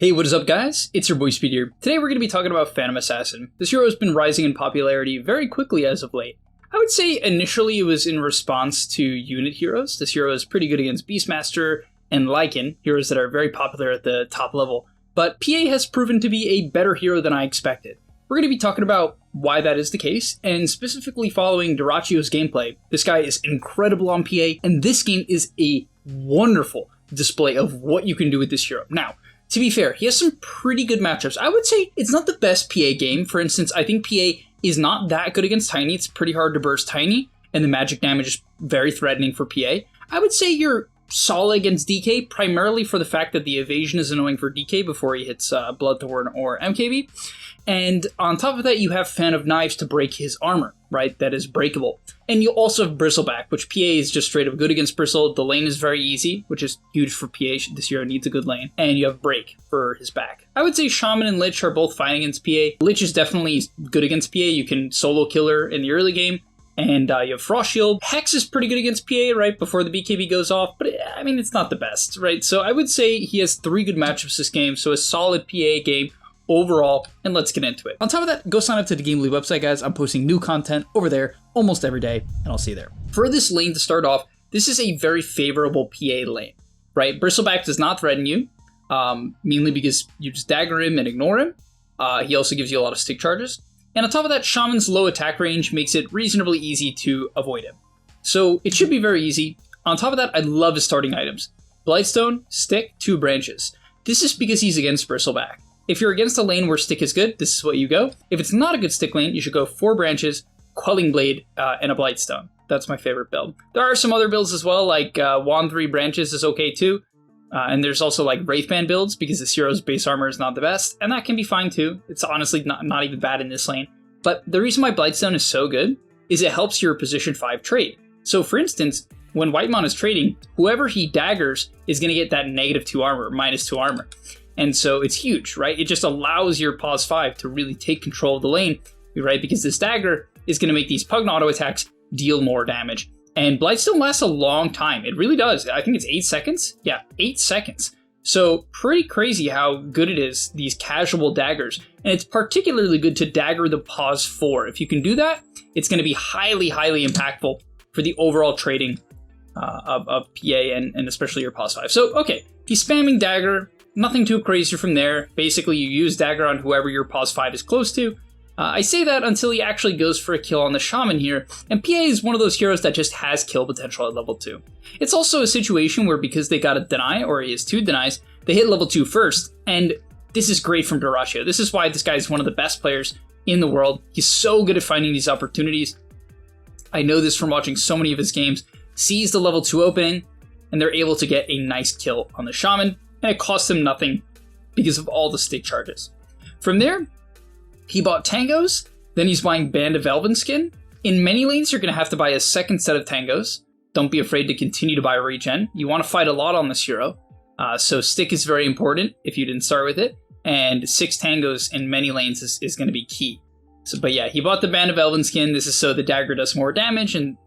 Hey, what is up guys? It's your boy Speed here. Today we're going to be talking about Phantom Assassin. This hero has been rising in popularity very quickly as of late. I would say initially it was in response to unit heroes. This hero is pretty good against Beastmaster and Lycan, heroes that are very popular at the top level. But PA has proven to be a better hero than I expected. We're going to be talking about why that is the case, and specifically following Duracio's gameplay. This guy is incredible on PA, and this game is a wonderful display of what you can do with this hero. Now, to be fair, he has some pretty good matchups. I would say it's not the best PA game. For instance, I think PA is not that good against Tiny. It's pretty hard to burst Tiny, and the magic damage is very threatening for PA. I would say you're solid against DK, primarily for the fact that the evasion is annoying for DK before he hits Bloodthorn or MKB. And on top of that, you have Fan of Knives to break his armor, right? That is breakable. And you also have Bristleback, which PA is just straight up good against Bristle. The lane is very easy, which is huge for PA. This hero needs a good lane. And you have Break for his back. I would say Shaman and Lich are both fine against PA. Lich is definitely good against PA. You can solo kill her in the early game. And you have Frost Shield. Hex is pretty good against PA, right, before the BKB goes off. But, I mean, it's not the best, right? So I would say he has 3 good matchups this game. So a solid PA game overall, and let's get into it. On top of that, go sign up to the gameleap website, guys. I'm posting new content over there almost every day, and I'll see you there. For this lane to start off, this is a very favorable PA lane, right? Bristleback does not threaten you, mainly because you just dagger him and ignore him. He also gives you a lot of stick charges. And on top of that, Shaman's low attack range makes it reasonably easy to avoid him. So it should be very easy. On top of that, I love his starting items. Blightstone, Stick, 2 branches. This is because he's against Bristleback. If you're against a lane where Stick is good, this is what you go. If it's not a good Stick lane, you should go 4 branches, Quelling Blade, and a Blightstone. That's my favorite build. There are some other builds as well, like Wand 3 branches is okay too. And there's also like Wraithband builds, because this hero's base armor is not the best, and that can be fine too. It's honestly not even bad in this lane. But the reason why Blightstone is so good is it helps your position 5 trade. So for instance, when Whitemon is trading, whoever he daggers is going to get that -2 armor, -2 armor. And so it's huge, right? It just allows your pos 5 to really take control of the lane, right? Because this dagger is going to make these Pugna auto attacks deal more damage. And Blightstone lasts a long time. It really does. I think it's 8 seconds. Yeah, 8 seconds. So pretty crazy how good it is, these casual daggers. And it's particularly good to dagger the pos 4. If you can do that, it's going to be highly, highly impactful for the overall trading of PA and especially your pos 5. So, okay, he's spamming dagger. Nothing too crazy from there. Basically, you use dagger on whoever your pos 5 is close to. I say that until he actually goes for a kill on the Shaman here, and PA is one of those heroes that just has kill potential at level 2. It's also a situation where because they got a deny, or he has 2 denies, they hit level 2 first, and this is great from Duracio. This is why this guy is one of the best players in the world. He's so good at finding these opportunities. I know this from watching so many of his games. Sees the level 2 opening, and they're able to get a nice kill on the Shaman, and it costs him nothing because of all the stick charges. From there, he bought Tangos, then he's buying Band of Elvenskin. In many lanes, you're going to have to buy a second set of Tangos. Don't be afraid to continue to buy regen. You want to fight a lot on this hero, so stick is very important if you didn't start with it, and 6 Tangos in many lanes is going to be key. So, but yeah, he bought the Band of Elvenskin. This is so the dagger does more damage, and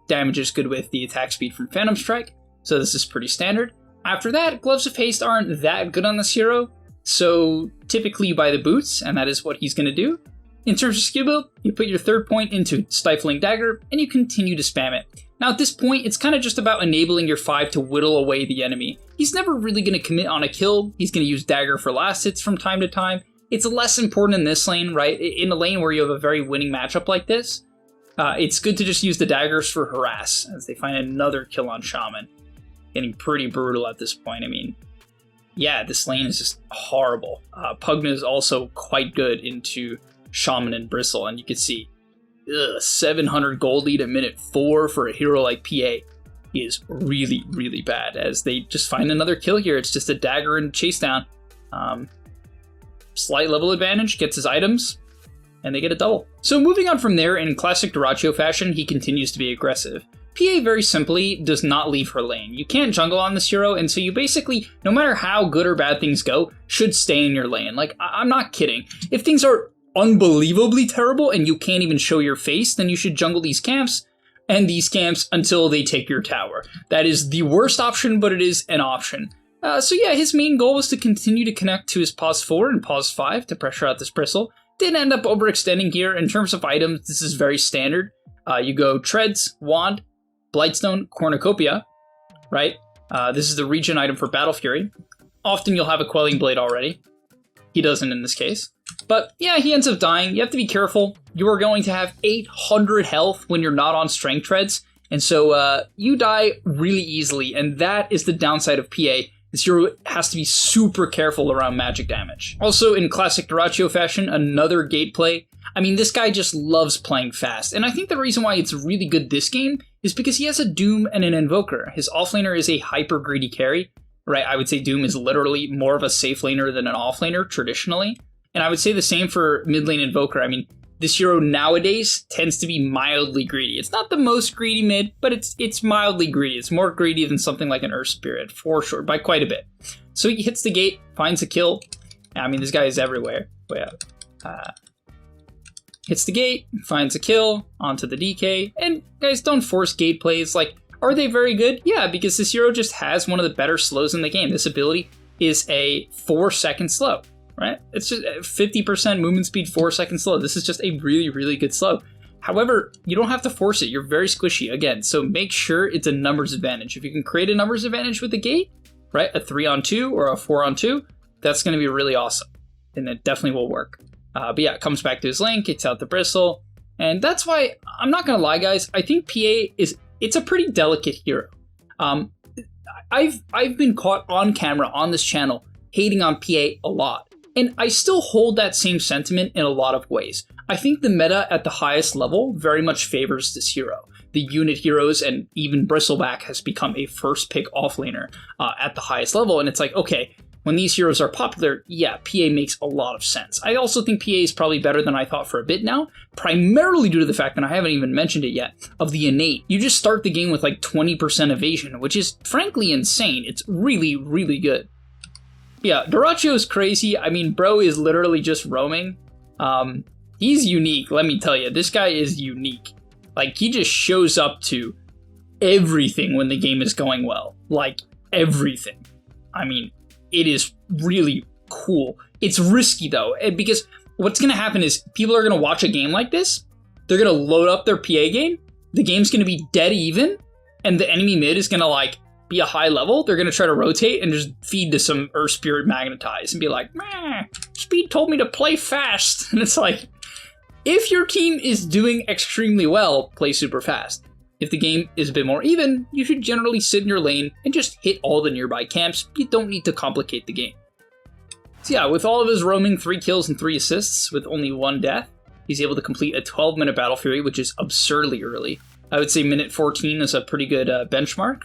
damage is good with the attack speed from Phantom Strike, so this is pretty standard. After that, Gloves of Haste aren't that good on this hero, so typically you buy the boots, and that is what he's going to do. In terms of skill build, you put your 3rd point into Stifling Dagger, and you continue to spam it. Now at this point, it's kind of just about enabling your 5 to whittle away the enemy. He's never really going to commit on a kill. He's going to use Dagger for last hits from time to time. It's less important in this lane, right? In a lane where you have a very winning matchup like this, it's good to just use the daggers for harass, as they find another kill on Shaman. Getting pretty brutal at this point. I mean, yeah, this lane is just horrible. Pugna is also quite good into Shaman and Bristle, and you can see 700 gold lead at minute 4 for a hero like PA is really, really bad, as they just find another kill here. It's just a dagger and chase down. Slight level advantage, gets his items, and they get a double. So moving on from there, in classic Duracio fashion, he continues to be aggressive. PA very simply does not leave her lane. You can't jungle on this hero, and so you basically, no matter how good or bad things go, should stay in your lane. Like, I'm not kidding. If things are unbelievably terrible and you can't even show your face, then you should jungle these camps and these camps until they take your tower. That is the worst option, but it is an option. So yeah, his main goal was to continue to connect to his pause 4 and pause 5 to pressure out this bristle. Didn't end up overextending here. In terms of items, this is very standard. You go Treads, Wand, Blightstone, Cornucopia, right? This is the regen item for Battle Fury. Often you'll have a Quelling Blade already. He doesn't in this case. But yeah, he ends up dying. You have to be careful. You are going to have 800 health when you're not on Strength Treads. And so you die really easily. And that is the downside of PA. This hero has to be super careful around magic damage. Also, in classic Dyrachyo fashion, another gate play. I mean, this guy just loves playing fast. And I think the reason why it's really good this game is because he has a Doom and an Invoker. His offlaner is a hyper greedy carry, right? I would say Doom is literally more of a safe laner than an offlaner traditionally. And I would say the same for mid lane Invoker. I mean, this hero nowadays tends to be mildly greedy. It's not the most greedy mid, but it's mildly greedy. It's more greedy than something like an Earth Spirit, for sure, by quite a bit. So he hits the gate, finds a kill. I mean, this guy is everywhere. But yeah, hits the gate, finds a kill, onto the DK. And guys, don't force gate plays. Like, are they very good? Yeah, because this hero just has one of the better slows in the game. This ability is a 4-second slow. Right? It's just 50% movement speed, 4-second slow. This is just a really, really good slow. However, you don't have to force it. You're very squishy, again, so make sure it's a numbers advantage. If you can create a numbers advantage with the gate, right, a 3-on-2 or a 4-on-2, that's going to be really awesome, and it definitely will work. But yeah, it comes back to his lane, gets out the bristle, and that's why, I'm not going to lie, guys, I think PA it's a pretty delicate hero. I've been caught on camera on this channel hating on PA a lot. And I still hold that same sentiment in a lot of ways. I think the meta at the highest level very much favors this hero. The unit heroes and even Bristleback has become a first pick offlaner at the highest level. And it's like, okay, when these heroes are popular, yeah, PA makes a lot of sense. I also think PA is probably better than I thought for a bit now, primarily due to the fact that I haven't even mentioned it yet, of the innate. You just start the game with like 20% evasion, which is frankly insane. It's really, really good. Yeah, Dyrachyo is crazy. I mean, bro is literally just roaming. He's unique, let me tell you. This guy is unique. Like, he just shows up to everything when the game is going well. Like, everything. I mean, it is really cool. It's risky, though, because what's going to happen is people are going to watch a game like this. They're going to load up their PA game. The game's going to be dead even. And the enemy mid is going to, like, be a high level. They're going to try to rotate and just feed to some Earth Spirit Magnetize and be like, meh, Speed told me to play fast. And it's like, if your team is doing extremely well, play super fast. If the game is a bit more even, you should generally sit in your lane and just hit all the nearby camps. You don't need to complicate the game. So yeah, with all of his roaming, 3 kills and 3 assists with only 1 death, he's able to complete a 12-minute Battle Fury, which is absurdly early. I would say minute 14 is a pretty good benchmark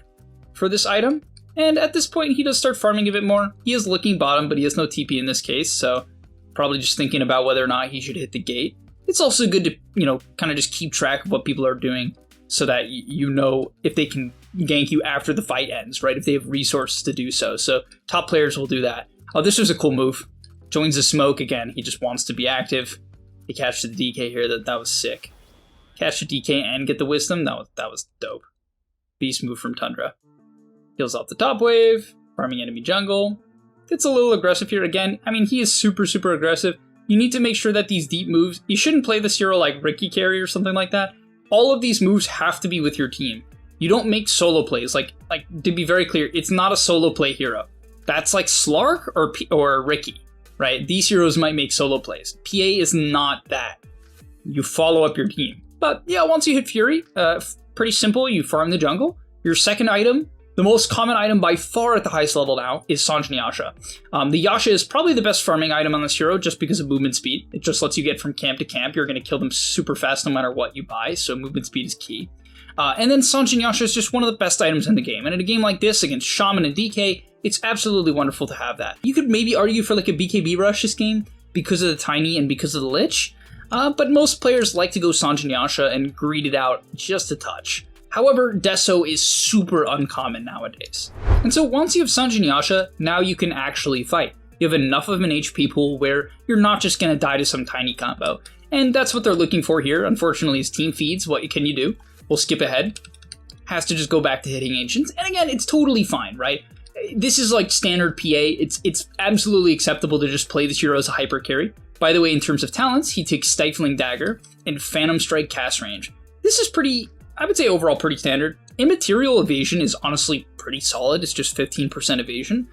for this item, and at this point he does start farming a bit more. He is looking bottom, but he has no TP in this case, so probably just thinking about whether or not he should hit the gate. It's also good to, you know, kind of just keep track of what people are doing so that you know if they can gank you after the fight ends, right? If they have resources to do so. So top players will do that. Oh, this was a cool move. Joins the smoke again. He just wants to be active. He catches the DK here. That was sick. Catch the DK and get the wisdom. That was dope. Beast move from Tundra. Heals off the top wave, farming enemy jungle. Gets a little aggressive here again. I mean, he is super, super aggressive. You need to make sure that these deep moves, you shouldn't play this hero like Ricky Carry or something like that. All of these moves have to be with your team. You don't make solo plays. Like to be very clear, it's not a solo play hero. That's like Slark or Ricky, right? These heroes might make solo plays. PA is not that. You follow up your team. But yeah, once you hit Fury, pretty simple. You farm the jungle. Your second item, the most common item by far at the highest level now, is Sanjin Yasha. The Yasha is probably the best farming item on this hero just because of movement speed. It just lets you get from camp to camp. You're going to kill them super fast no matter what you buy, so movement speed is key. And then Sanjin Yasha is just one of the best items in the game. And in a game like this, against Shaman and DK, it's absolutely wonderful to have that. You could maybe argue for like a BKB rush this game because of the Tiny and because of the Lich, but most players like to go Sanjin Yasha and greed it out just a touch. However, Deso is super uncommon nowadays. And so once you have Sanjin Yasha, now you can actually fight. You have enough of an HP pool where you're not just going to die to some tiny combo. And that's what they're looking for here. Unfortunately, his team feeds. What can you do? We'll skip ahead. Has to just go back to hitting Ancients. And again, it's totally fine, right? this is like standard PA. It's absolutely acceptable to just play this hero as a hyper carry. By the way, in terms of talents, he takes Stifling Dagger and Phantom Strike cast range. This is pretty, I would say overall pretty standard. Immaterial Evasion is honestly pretty solid. It's just 15% evasion,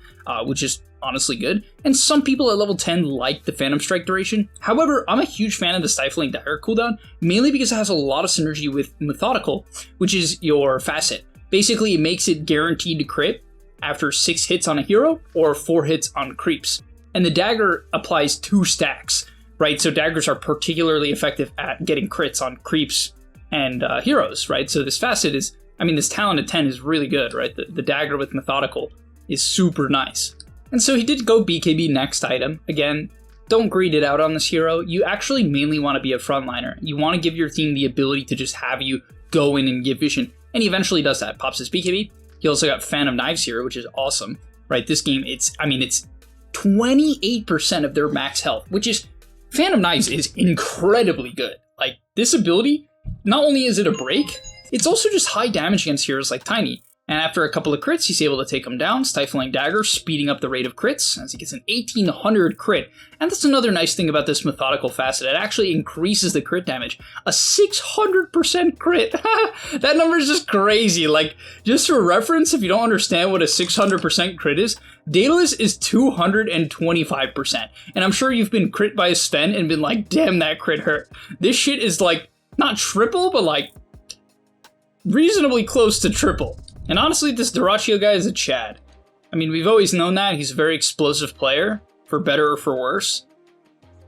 which is honestly good. And some people at level 10 like the Phantom Strike duration. However, I'm a huge fan of the Stifling Dagger cooldown, mainly because it has a lot of synergy with Methodical, which is your fast hit. Basically, it makes it guaranteed to crit after 6 hits on a hero or 4 hits on creeps. And the dagger applies 2 stacks, right? So daggers are particularly effective at getting crits on creeps and heroes, right? So this facet is, I mean, this talent at 10 is really good, right? The dagger with Methodical is super nice. And so he did go BKB next item. Again, don't greed it out on this hero. You actually mainly want to be a frontliner. You want to give your team the ability to just have you go in and give vision. And he eventually does that. Pops his BKB. He also got Phantom Knives here, which is awesome, right? This game, it's 28% of their max health, which is, Phantom Knives is incredibly good. Like, this ability, not only is it a break, it's also just high damage against heroes like Tiny. And after a couple of crits, he's able to take them down, Stifling Dagger, speeding up the rate of crits, as he gets an 1800 crit. And that's another nice thing about this Methodical facet. It actually increases the crit damage. A 600% crit. That number is just crazy. Like, just for reference, if you don't understand what a 600% crit is, Daedalus is 225%. And I'm sure you've been crit by a Sven and been like, damn, that crit hurt. This shit is like, not triple, but like, reasonably close to triple. And honestly, this Duraccio guy is a Chad. I mean, we've always known that. He's a very explosive player, for better or for worse.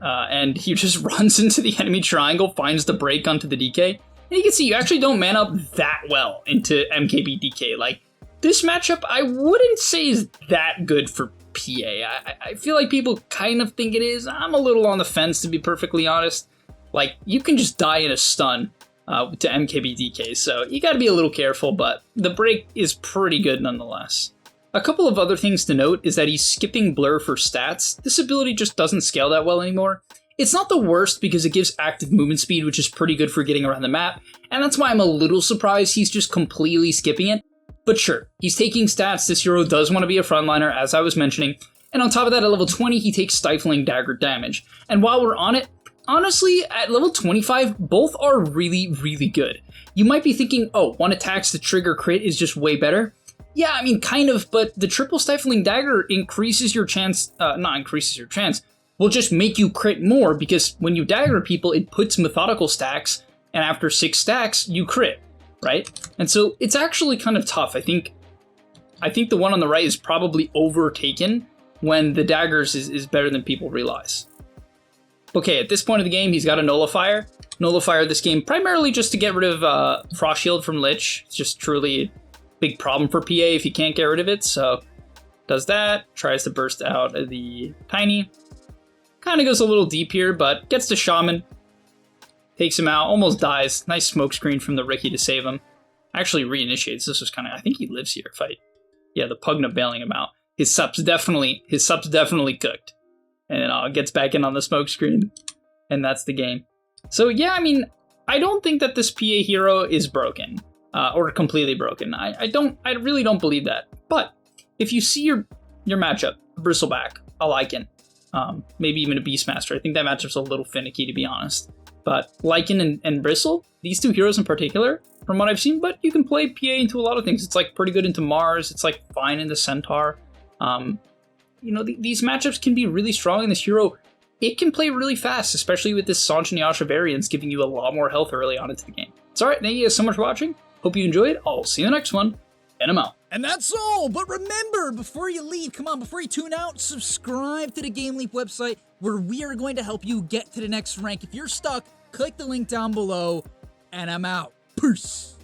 And he just runs into the enemy triangle, finds the break onto the DK. And you can see, you actually don't man up that well into MKB DK. Like, this matchup, I wouldn't say is that good for PA. I feel like people kind of think it is. I'm a little on the fence, to be perfectly honest. Like, you can just die in a stun to MKB DK, so you gotta be a little careful, but the break is pretty good nonetheless. A couple of other things to note is that he's skipping Blur for stats. This ability just doesn't scale that well anymore. It's not the worst because it gives active movement speed, which is pretty good for getting around the map, and that's why I'm a little surprised he's just completely skipping it. But sure, he's taking stats. This hero does want to be a frontliner, as I was mentioning, and on top of that, at level 20, he takes Stifling Dagger damage. And while we're on it, honestly, at level 25, both are really, really good. You might be thinking, oh, one attacks to trigger crit is just way better. Yeah, I mean, kind of, but the triple Stifling Dagger increases your chance, will just make you crit more, because when you dagger people, it puts Methodical stacks, and after 6 stacks, you crit, right? And so it's actually kind of tough. I think the one on the right is probably overtaken when the daggers is better than people realize. Okay, at this point of the game, he's got a Nullifier. Nullifier this game primarily just to get rid of Frost Shield from Lich. It's just truly a big problem for PA if you can't get rid of it, so does that. Tries to burst out of the Tiny. Kind of goes a little deep here, but gets to Shaman. Takes him out, almost dies. Nice smoke screen from the Riki to save him. Actually reinitiates. This was kind of, I think he lives here. Yeah, the Pugna bailing him out. His sup's definitely cooked. And gets back in on the smoke screen, and that's the game. So yeah, I mean, I don't think that this PA hero is broken, or completely broken. I really don't believe that. But if you see your matchup, a Bristleback, a Lycan, maybe even a Beastmaster, I think that matchup's a little finicky, to be honest. But Lycan and Bristle, these two heroes in particular, from what I've seen, but you can play PA into a lot of things. It's like pretty good into Mars, it's like fine into Centaur. You know, these matchups can be really strong, and this hero, it can play really fast, especially with this Sanch Nyasha variance giving you a lot more health early on into the game. It's alright, thank you guys so much for watching. Hope you enjoyed. I'll see you in the next one, and I'm out. And that's all, but remember, before you leave, before you tune out, subscribe to the GameLeap website, where we are going to help you get to the next rank. If you're stuck, click the link down below, and I'm out. Peace!